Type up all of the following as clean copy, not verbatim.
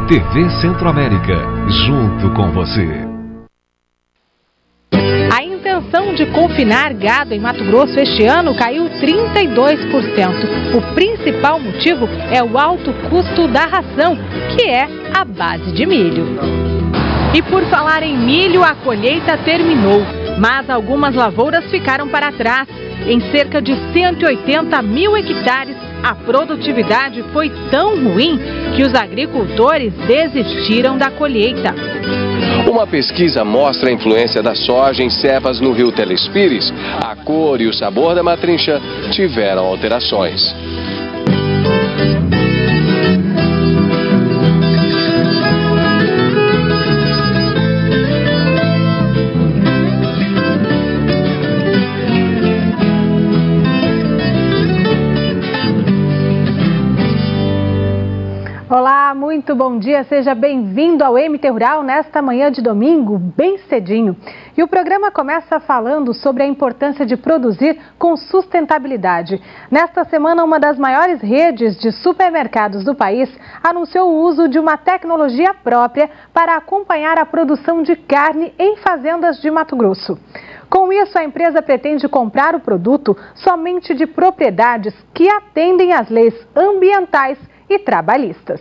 TV Centro-América, junto com você. A intenção de confinar gado em Mato Grosso este ano caiu 32%. O principal motivo é o alto custo da ração, que é a base de milho. E por falar em milho, a colheita terminou, mas algumas lavouras ficaram para trás. Em cerca de 180 mil hectares, a produtividade foi tão ruim que os agricultores desistiram da colheita. Uma pesquisa mostra a influência da soja em cepas no rio Telespires. A cor e o sabor da matrincha tiveram alterações. Olá, muito bom dia, seja bem-vindo ao MT Rural nesta manhã de domingo, bem cedinho. E o programa começa falando sobre a importância de produzir com sustentabilidade. Nesta semana, uma das maiores redes de supermercados do país anunciou o uso de uma tecnologia própria para acompanhar a produção de carne em fazendas de Mato Grosso. Com isso, a empresa pretende comprar o produto somente de propriedades que atendem às leis ambientais e trabalhistas.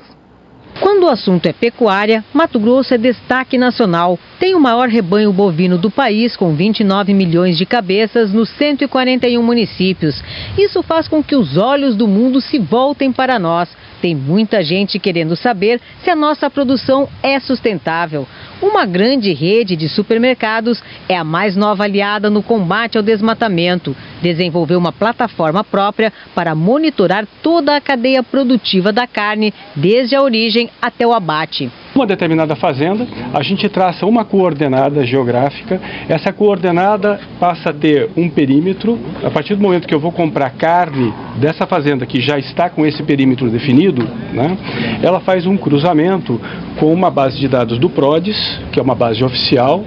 Quando o assunto é pecuária, Mato Grosso é destaque nacional. Tem o maior rebanho bovino do país, com 29 milhões de cabeças nos 141 municípios. Isso faz com que os olhos do mundo se voltem para nós. Tem muita gente querendo saber se a nossa produção é sustentável. Uma grande rede de supermercados é a mais nova aliada no combate ao desmatamento. Desenvolveu uma plataforma própria para monitorar toda a cadeia produtiva da carne, desde a origem até o abate. Uma determinada fazenda, a gente traça uma coordenada geográfica. Essa coordenada passa a ter um perímetro. A partir do momento que eu vou comprar carne dessa fazenda que já está com esse perímetro definido, né, ela faz um cruzamento com uma base de dados do PRODES, que é uma base oficial,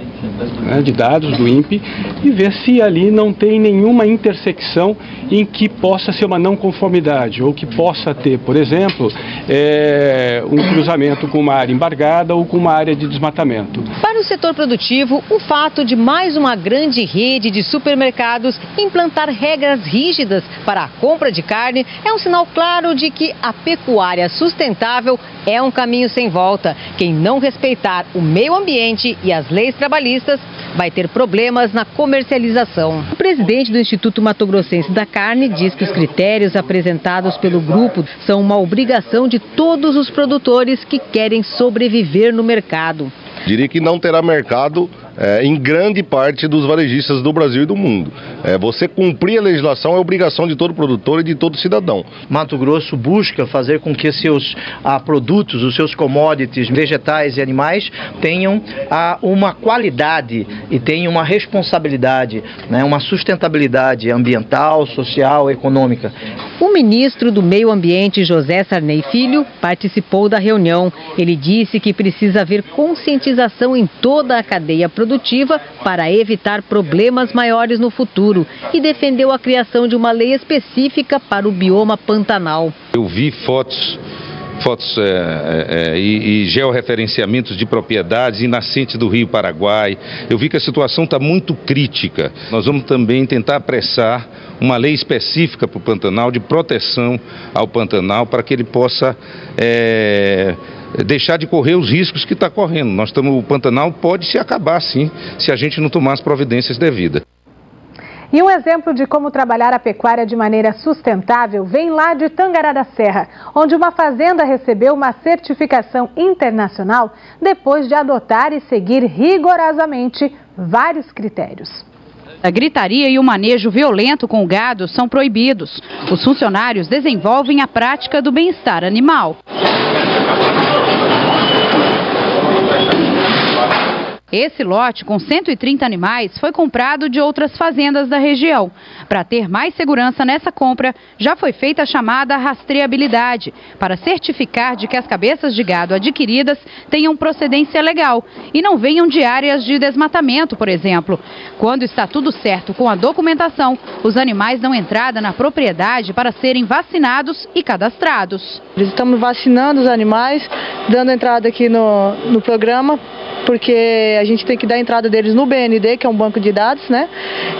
né, de dados do INPE, e ver se ali não tem nenhuma intersecção em que possa ser uma não conformidade, ou que possa ter, por exemplo, um cruzamento com uma área embargada ou com uma área de desmatamento. Para o setor produtivo, o fato de mais uma grande rede de supermercados implantar regras rígidas para a compra de carne é um sinal claro de que a pecuária sustentável é um caminho sem volta. Quem não respeitar o meio ambiente e as leis trabalhistas vai ter problemas na comercialização. O presidente do Instituto Mato Grossense da Carne diz que os critérios apresentados pelo grupo são uma obrigação de todos os produtores que querem sobreviver no mercado. Diria que não terá mercado em grande parte dos varejistas do Brasil e do mundo. Você cumprir a legislação é obrigação de todo produtor e de todo cidadão. Mato Grosso busca fazer com que seus produtos, os seus commodities, vegetais e animais tenham uma qualidade e tenham uma responsabilidade, né, uma sustentabilidade ambiental, social, econômica. O ministro do Meio Ambiente, José Sarney Filho, participou da reunião. Ele disse que precisa haver conscientização em toda a cadeia produtiva para evitar problemas maiores no futuro e defendeu a criação de uma lei específica para o bioma Pantanal. Eu vi fotos e georreferenciamentos de propriedades em nascentes do Rio Paraguai. Eu vi que a situação está muito crítica. Nós vamos também tentar apressar uma lei específica para o Pantanal, de proteção ao Pantanal, para que ele possa deixar de correr os riscos que está correndo. O Pantanal pode se acabar, sim, se a gente não tomar as providências devidas. E um exemplo de como trabalhar a pecuária de maneira sustentável vem lá de Tangará da Serra, onde uma fazenda recebeu uma certificação internacional depois de adotar e seguir rigorosamente vários critérios. A gritaria e o manejo violento com o gado são proibidos. Os funcionários desenvolvem a prática do bem-estar animal. Esse lote, com 130 animais, foi comprado de outras fazendas da região. Para ter mais segurança nessa compra, já foi feita a chamada rastreabilidade, para certificar de que as cabeças de gado adquiridas tenham procedência legal e não venham de áreas de desmatamento, por exemplo. Quando está tudo certo com a documentação, os animais dão entrada na propriedade para serem vacinados e cadastrados. Estamos vacinando os animais dando entrada aqui no programa, porque a gente tem que dar a entrada deles no BND, que é um banco de dados, né?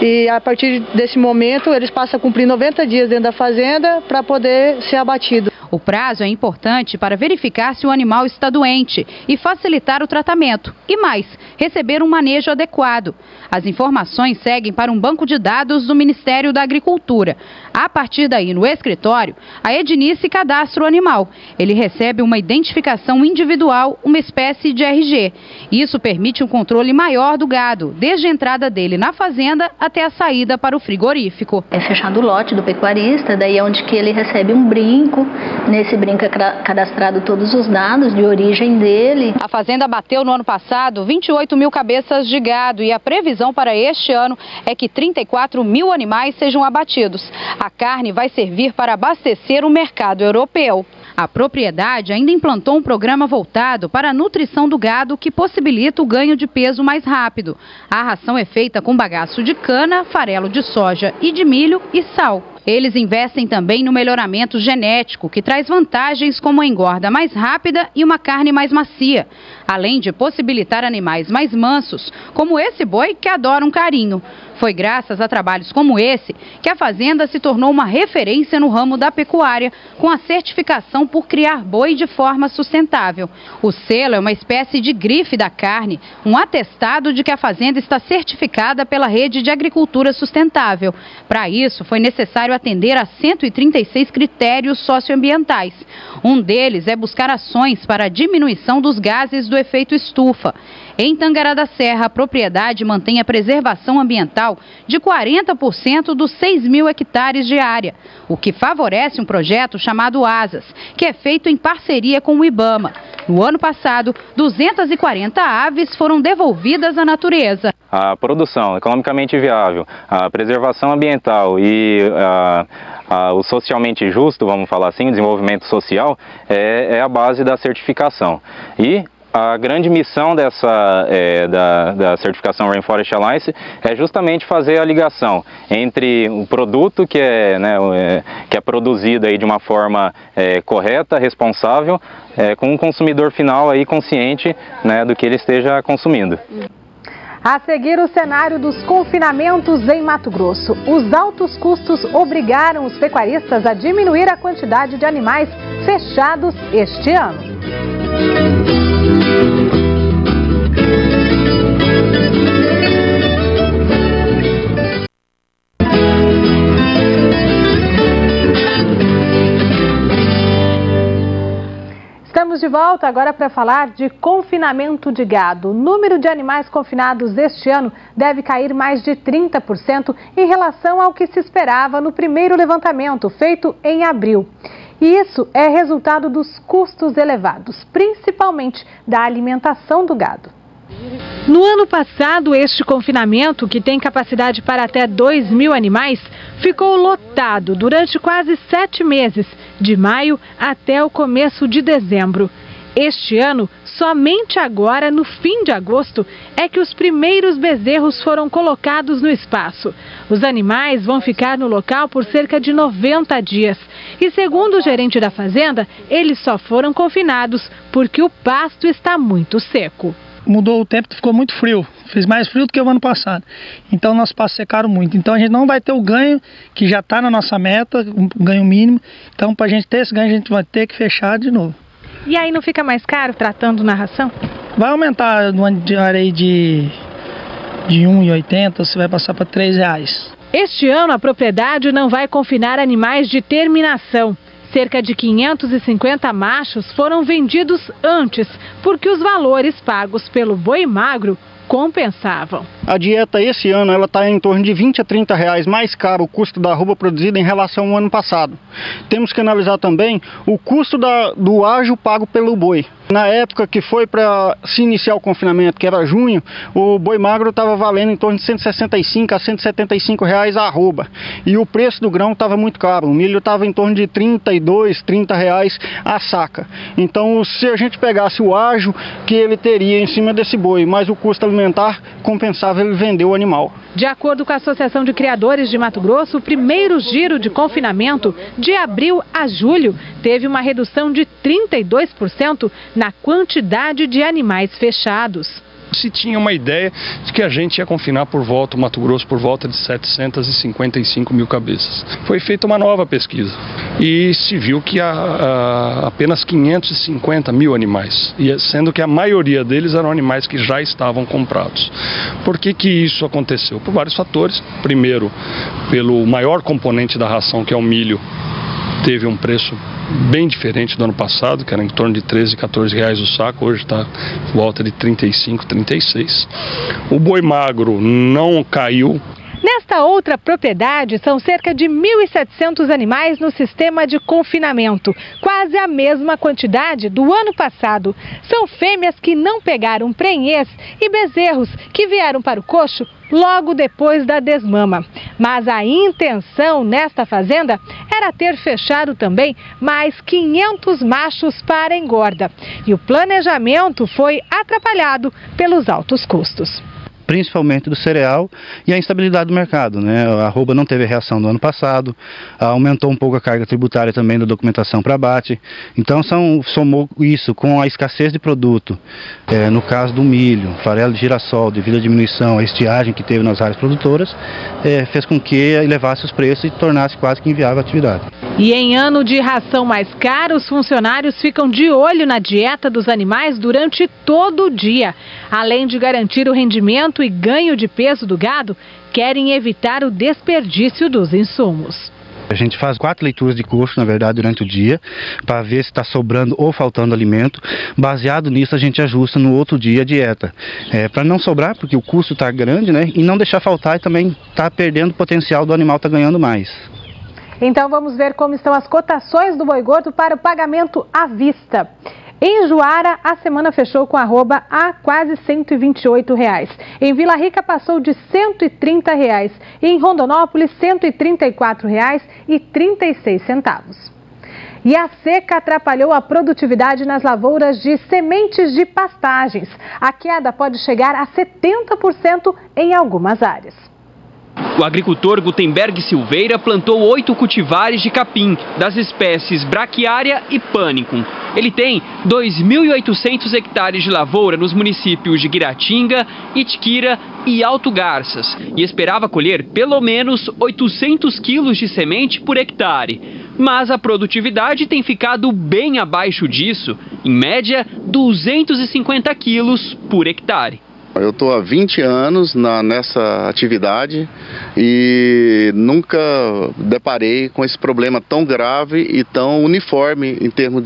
E a partir desse momento eles passam a cumprir 90 dias dentro da fazenda para poder ser abatido. O prazo é importante para verificar se o animal está doente e facilitar o tratamento. E mais, receber um manejo adequado. As informações seguem para um banco de dados do Ministério da Agricultura. A partir daí, no escritório, a Ednice cadastra o animal. Ele recebe uma identificação individual, uma espécie de RG. Isso permite um controle maior do gado, desde a entrada dele na fazenda até a saída para o frigorífico. É fechado o lote do pecuarista, daí é onde que ele recebe um brinco. Nesse brinco é cadastrado todos os dados de origem dele. A fazenda bateu no ano passado 28 mil cabeças de gado e a previsão para este ano é que 34 mil animais sejam abatidos. A carne vai servir para abastecer o mercado europeu. A propriedade ainda implantou um programa voltado para a nutrição do gado que possibilita o ganho de peso mais rápido. A ração é feita com bagaço de cana, farelo de soja e de milho e sal. Eles investem também no melhoramento genético, que traz vantagens como a engorda mais rápida e uma carne mais macia, além de possibilitar animais mais mansos, como esse boi que adora um carinho. Foi graças a trabalhos como esse que a fazenda se tornou uma referência no ramo da pecuária, com a certificação por criar boi de forma sustentável. O selo é uma espécie de grife da carne, um atestado de que a fazenda está certificada pela Rede de Agricultura Sustentável. Para isso, foi necessário atender a 136 critérios socioambientais. Um deles é buscar ações para a diminuição dos gases do efeito estufa. Em Tangará da Serra, a propriedade mantém a preservação ambiental de 40% dos 6 mil hectares de área, o que favorece um projeto chamado ASAS, que é feito em parceria com o IBAMA. No ano passado, 240 aves foram devolvidas à natureza. A produção economicamente viável, a preservação ambiental e o socialmente justo, vamos falar assim, o desenvolvimento social, é a base da certificação. E a grande missão da certificação Rainforest Alliance é justamente fazer a ligação entre o produto que é produzido aí de uma forma correta, responsável, com o consumidor final aí consciente, né, do que ele esteja consumindo. A seguir, o cenário dos confinamentos em Mato Grosso. Os altos custos obrigaram os pecuaristas a diminuir a quantidade de animais fechados este ano. Estamos de volta agora para falar de confinamento de gado. O número de animais confinados este ano deve cair mais de 30% em relação ao que se esperava no primeiro levantamento, feito em abril. E isso é resultado dos custos elevados, principalmente da alimentação do gado. No ano passado, este confinamento, que tem capacidade para até 2 mil animais, ficou lotado durante quase 7 meses, de maio até o começo de dezembro. Este ano, somente agora, no fim de agosto, é que os primeiros bezerros foram colocados no espaço. Os animais vão ficar no local por cerca de 90 dias. E segundo o gerente da fazenda, eles só foram confinados porque o pasto está muito seco. Mudou o tempo, ficou muito frio, fez mais frio do que o ano passado, então nossos pastos secaram muito, então a gente não vai ter o ganho que já está na nossa meta, um ganho mínimo, então para a gente ter esse ganho a gente vai ter que fechar de novo. E aí não fica mais caro tratando na ração? Vai aumentar no ano de área de R$1,80, você vai passar para R$3. Este ano a propriedade não vai confinar animais de terminação. Cerca de 550 machos foram vendidos antes, porque os valores pagos pelo boi magro compensavam. A dieta esse ano ela está em torno de R$20 a R$30 mais caro o custo da arroba produzida em relação ao ano passado. Temos que analisar também o custo do ágio pago pelo boi. Na época que foi para se iniciar o confinamento, que era junho, o boi magro estava valendo em torno de R$165 a R$175 a arroba. E o preço do grão estava muito caro, o milho estava em torno de R$32, R$30 a saca. Então, se a gente pegasse o ágio que ele teria em cima desse boi, mais o custo alimentar, compensava viável ele vender o animal. De acordo com a Associação de Criadores de Mato Grosso, o primeiro giro de confinamento, de abril a julho, teve uma redução de 32% na quantidade de animais fechados. Se tinha uma ideia de que a gente ia confinar o Mato Grosso por volta de 755 mil cabeças. Foi feita uma nova pesquisa e se viu que há apenas 550 mil animais, sendo que a maioria deles eram animais que já estavam comprados. Por que isso aconteceu? Por vários fatores. Primeiro, pelo maior componente da ração, que é o milho, teve um preço bem diferente do ano passado, que era em torno de 13, 14 reais o saco, hoje está em volta de 35, 36. O boi magro não caiu. Nesta outra propriedade, são cerca de 1.700 animais no sistema de confinamento, quase a mesma quantidade do ano passado. São fêmeas que não pegaram prenhez e bezerros que vieram para o coxo logo depois da desmama. Mas a intenção nesta fazenda era ter fechado também mais 500 machos para engorda. E o planejamento foi atrapalhado pelos altos custos. Principalmente do cereal e a instabilidade do mercado, né? A arroba não teve a reação do ano passado, aumentou um pouco a carga tributária também da documentação para abate, então somou isso com a escassez de produto, no caso do milho, farelo de girassol, devido à diminuição, a estiagem que teve nas áreas produtoras, fez com que elevasse os preços e tornasse quase que inviável a atividade. E em ano de ração mais cara, os funcionários ficam de olho na dieta dos animais durante todo o dia. Além de garantir o rendimento e ganho de peso do gado, querem evitar o desperdício dos insumos. A gente faz 4 leituras de coxo, na verdade, durante o dia, para ver se está sobrando ou faltando alimento. Baseado nisso, a gente ajusta no outro dia a dieta. Para não sobrar, porque o custo está grande, né? E não deixar faltar e também está perdendo o potencial do animal estar ganhando mais. Então vamos ver como estão as cotações do boi gordo para o pagamento à vista. Em Juara, a semana fechou com arroba a quase R$ 128. Em Vila Rica passou de R$ 130. E em Rondonópolis, R$ 134,36. E a seca atrapalhou a produtividade nas lavouras de sementes de pastagens. A queda pode chegar a 70% em algumas áreas. O agricultor Gutenberg Silveira plantou 8 cultivares de capim, das espécies Braquiária e Panicum. Ele tem 2.800 hectares de lavoura nos municípios de Guiratinga, Itiquira e Alto Garças e esperava colher pelo menos 800 quilos de semente por hectare. Mas a produtividade tem ficado bem abaixo disso, em média 250 quilos por hectare. Eu estou há 20 anos nessa atividade e nunca deparei com esse problema tão grave e tão uniforme em termos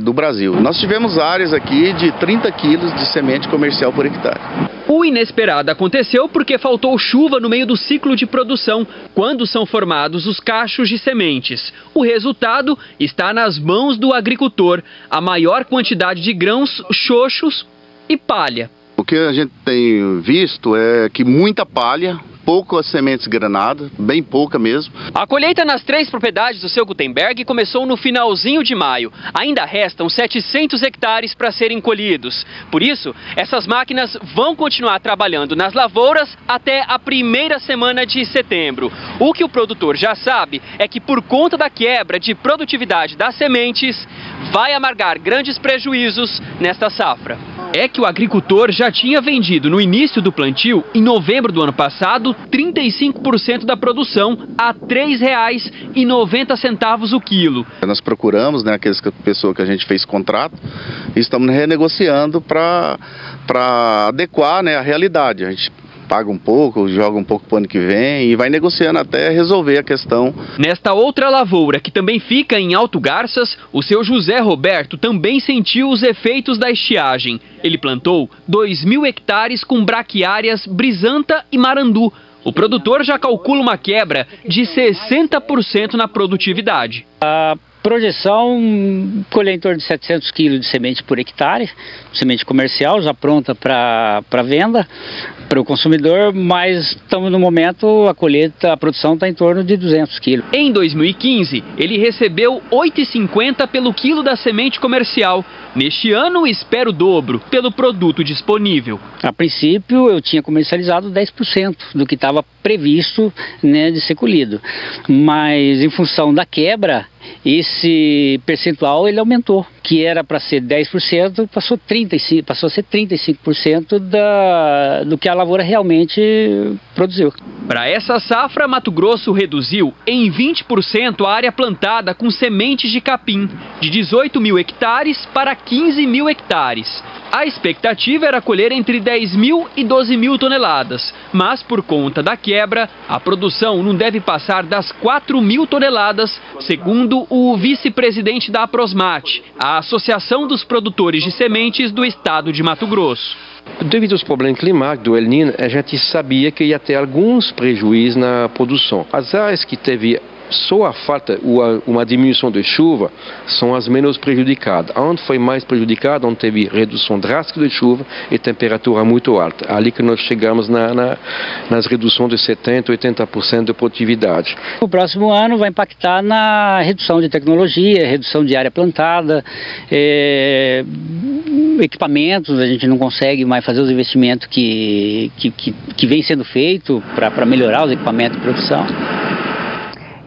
do Brasil. Nós tivemos áreas aqui de 30 quilos de semente comercial por hectare. O inesperado aconteceu porque faltou chuva no meio do ciclo de produção, quando são formados os cachos de sementes. O resultado está nas mãos do agricultor, a maior quantidade de grãos, xoxos e palha. O que a gente tem visto é que muita palha, poucas sementes granadas, bem pouca mesmo. A colheita nas 3 propriedades do seu Gutenberg começou no finalzinho de maio. Ainda restam 700 hectares para serem colhidos. Por isso, essas máquinas vão continuar trabalhando nas lavouras até a primeira semana de setembro. O que o produtor já sabe é que por conta da quebra de produtividade das sementes, vai amargar grandes prejuízos nesta safra. É que o agricultor já tinha vendido no início do plantio, em novembro do ano passado, 35% da produção a R$ 3,90 o quilo. Nós procuramos, aquelas pessoas que a gente fez contrato, e estamos renegociando para adequar a realidade. A gente paga um pouco, joga um pouco para o ano que vem e vai negociando até resolver a questão. Nesta outra lavoura, que também fica em Alto Garças, o seu José Roberto também sentiu os efeitos da estiagem. Ele plantou 2.000 hectares com braquiárias Brisanta e Marandu. O produtor já calcula uma quebra de 60% na produtividade. A Projeção, colher em torno de 700 quilos de semente por hectare, semente comercial, já pronta para venda para o consumidor, mas estamos no momento, a produção está em torno de 200 quilos. Em 2015, ele recebeu R$ 8,50 pelo quilo da semente comercial. Neste ano, espera o dobro pelo produto disponível. A princípio, eu tinha comercializado 10% do que estava previsto, né, de ser colhido, mas em função da quebra, esse percentual ele aumentou, que era para ser 10%, passou a ser 35% do que a lavoura realmente produziu. Para essa safra, Mato Grosso reduziu em 20% a área plantada com sementes de capim, de 18 mil hectares para 15 mil hectares. A expectativa era colher entre 10 mil e 12 mil toneladas, mas por conta da quebra, a produção não deve passar das 4 mil toneladas, segundo o vice-presidente da Aprosmate, a Associação dos Produtores de Sementes do Estado de Mato Grosso. Devido aos problemas climáticos do El Niño, a gente sabia que ia ter alguns prejuízos na produção. As áreas que teve só a falta, uma diminuição de chuva, são as menos prejudicadas. Onde foi mais prejudicado, onde teve redução drástica de chuva e temperatura muito alta. Ali que nós chegamos nas reduções de 70%, 80% de produtividade. O próximo ano vai impactar na redução de tecnologia, redução de área plantada, equipamentos, a gente não consegue mais fazer os investimentos que vem sendo feito para melhorar os equipamentos de produção.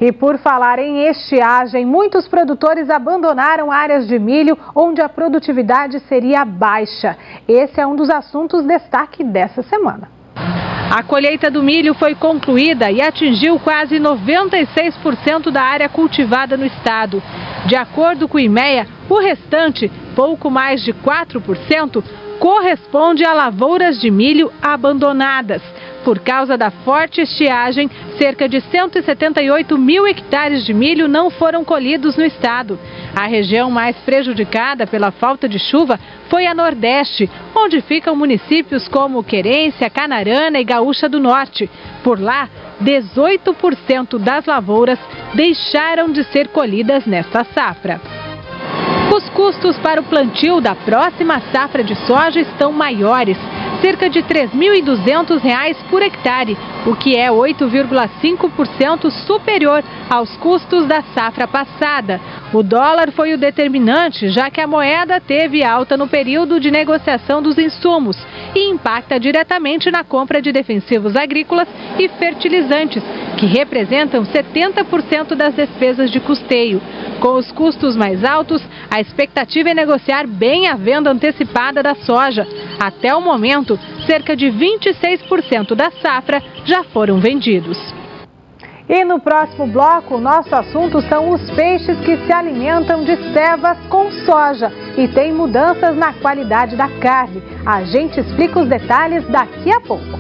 E por falar em estiagem, muitos produtores abandonaram áreas de milho onde a produtividade seria baixa. Esse é um dos assuntos destaque dessa semana. A colheita do milho foi concluída e atingiu quase 96% da área cultivada no estado. De acordo com o IMEA, o restante, pouco mais de 4%, corresponde a lavouras de milho abandonadas. Por causa da forte estiagem, cerca de 178 mil hectares de milho não foram colhidos no estado. A região mais prejudicada pela falta de chuva foi a Nordeste, onde ficam municípios como Querência, Canarana e Gaúcha do Norte. Por lá, 18% das lavouras deixaram de ser colhidas nesta safra. Os custos para o plantio da próxima safra de soja estão maiores, cerca de R$ 3.200 por hectare, o que é 8,5% superior aos custos da safra passada. O dólar foi o determinante, já que a moeda teve alta no período de negociação dos insumos e impacta diretamente na compra de defensivos agrícolas e fertilizantes, que representam 70% das despesas de custeio. Com os custos mais altos, a expectativa é negociar bem a venda antecipada da soja. Até o momento, cerca de 26% da safra já foram vendidos. E no próximo bloco, o nosso assunto são os peixes que se alimentam de cevas com soja e tem mudanças na qualidade da carne. A gente explica os detalhes daqui a pouco.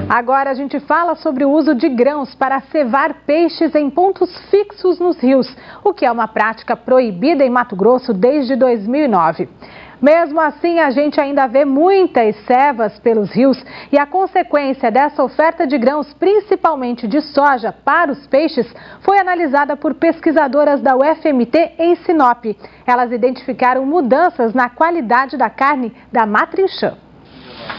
Agora a gente fala sobre o uso de grãos para cevar peixes em pontos fixos nos rios, o que é uma prática proibida em Mato Grosso desde 2009. Mesmo assim, a gente ainda vê muitas cevas pelos rios e a consequência dessa oferta de grãos, principalmente de soja, para os peixes, foi analisada por pesquisadoras da UFMT em Sinop. Elas identificaram mudanças na qualidade da carne da matrinchã.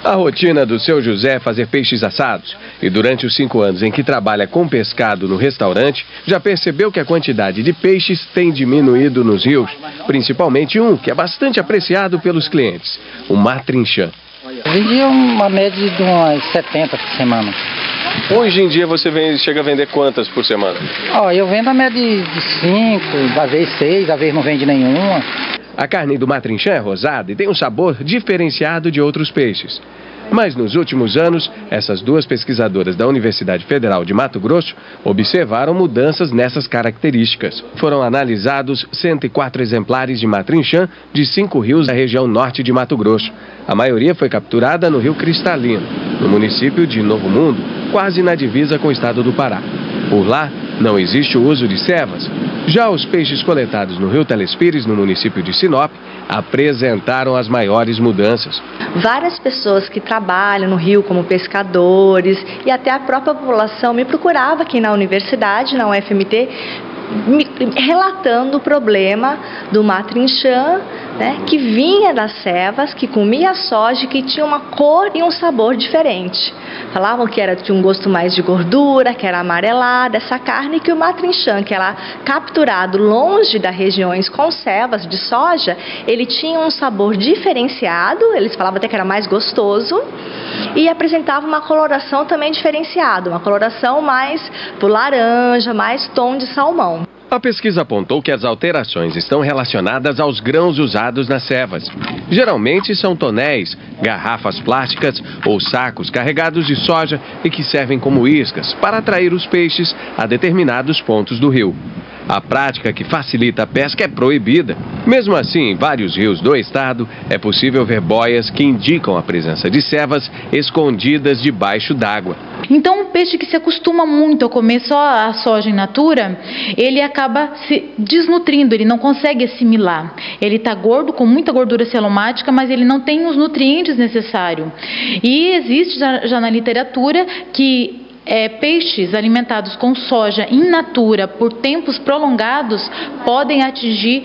A rotina do seu José é fazer peixes assados e durante os 5 anos em que trabalha com pescado no restaurante, já percebeu que a quantidade de peixes tem diminuído nos rios, principalmente um que é bastante apreciado pelos clientes, o matrinchã. Vendia uma média de umas 70 por semana. Hoje em dia você chega a vender quantas por semana? Eu vendo a média de 5, às vezes 6, às vezes não vende nenhuma. A carne do matrinchã é rosada e tem um sabor diferenciado de outros peixes. Mas nos últimos anos, essas duas pesquisadoras da Universidade Federal de Mato Grosso observaram mudanças nessas características. Foram analisados 104 exemplares de matrinchã de 5 rios da região norte de Mato Grosso. A maioria foi capturada no Rio Cristalino, no município de Novo Mundo, quase na divisa com o estado do Pará. Por lá, não existe o uso de cevas, Já os peixes coletados no Rio Telespires, no município de Sinop, apresentaram as maiores mudanças. Várias pessoas que trabalham no rio como pescadores e até a própria população me procurava aqui na universidade, na UFMT, relatando o problema do matrinchã, né, que vinha das cevas, que comia soja, que tinha uma cor e um sabor diferente. Falavam que tinha um gosto mais de gordura, que era amarelada essa carne, que o matrinchã, que era capturado longe das regiões com cevas de soja, ele tinha um sabor diferenciado, eles falavam até que era mais gostoso, e apresentava uma coloração também diferenciada, uma coloração mais pro laranja, mais tom de salmão. A pesquisa apontou que as alterações estão relacionadas aos grãos usados nas cevas. Geralmente são tonéis, garrafas plásticas ou sacos carregados de soja e que servem como iscas para atrair os peixes a determinados pontos do rio. A prática que facilita a pesca é proibida. Mesmo assim, em vários rios do estado, é possível ver boias que indicam a presença de cevas escondidas debaixo d'água. Então, um peixe que se acostuma muito a comer só a soja in natura, ele acaba se desnutrindo, ele não consegue assimilar. Ele está gordo, com muita gordura celomática, mas ele não tem os nutrientes necessários. E existe já na literatura que peixes alimentados com soja in natura por tempos prolongados podem atingir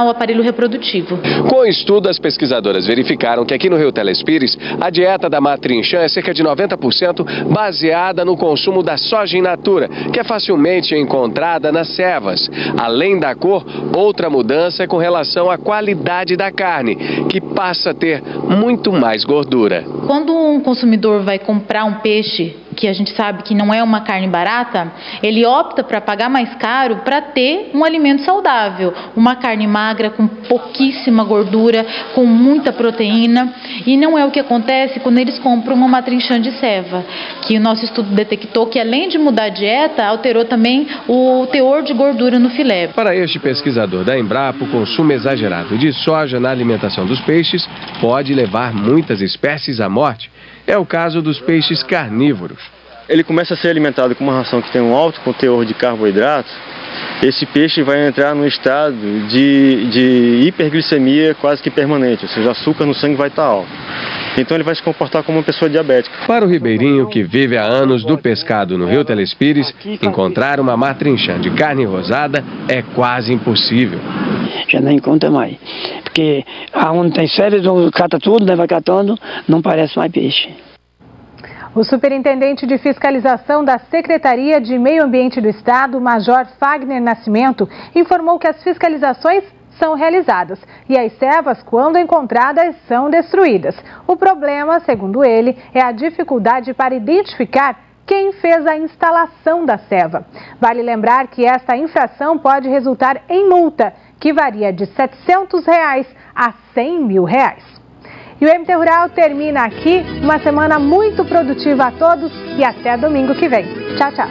o aparelho reprodutivo. Com o estudo, as pesquisadoras verificaram que aqui no Rio Telespires, a dieta da matrinchã é cerca de 90% baseada no consumo da soja in natura, que é facilmente encontrada nas cevas. Além da cor, outra mudança é com relação à qualidade da carne, que passa a ter muito mais gordura. Quando um consumidor vai comprar um peixe que a gente sabe que não é uma carne barata, ele opta para pagar mais caro para ter um alimento saudável, uma carne magra com pouquíssima gordura, com muita proteína, e não é o que acontece quando eles compram uma matrinchã de ceva, que o nosso estudo detectou que além de mudar a dieta, alterou também o teor de gordura no filé. Para este pesquisador da Embrapa, o consumo exagerado de soja na alimentação dos peixes pode levar muitas espécies à morte. É o caso dos peixes carnívoros. Ele começa a ser alimentado com uma ração que tem um alto conteúdo de carboidratos. Esse peixe vai entrar num estado de hiperglicemia quase que permanente, ou seja, o açúcar no sangue vai estar alto. Então ele vai se comportar como uma pessoa diabética. Para o ribeirinho, que vive há anos do pescado no Rio Telespires, encontrar uma matrinchã de carne rosada é quase impossível. Já não encontra mais, porque aonde tem férias, cata tudo, vai catando, não parece mais peixe. O superintendente de fiscalização da Secretaria de Meio Ambiente do Estado, Major Fagner Nascimento, informou que as fiscalizações são realizadas e as cevas, quando encontradas, são destruídas. O problema, segundo ele, é a dificuldade para identificar quem fez a instalação da ceva. Vale lembrar que esta infração pode resultar em multa, que varia de R$ 700 a R$ 100 mil. E o MT Rural termina aqui. Uma semana muito produtiva a todos e até domingo que vem. Tchau, tchau.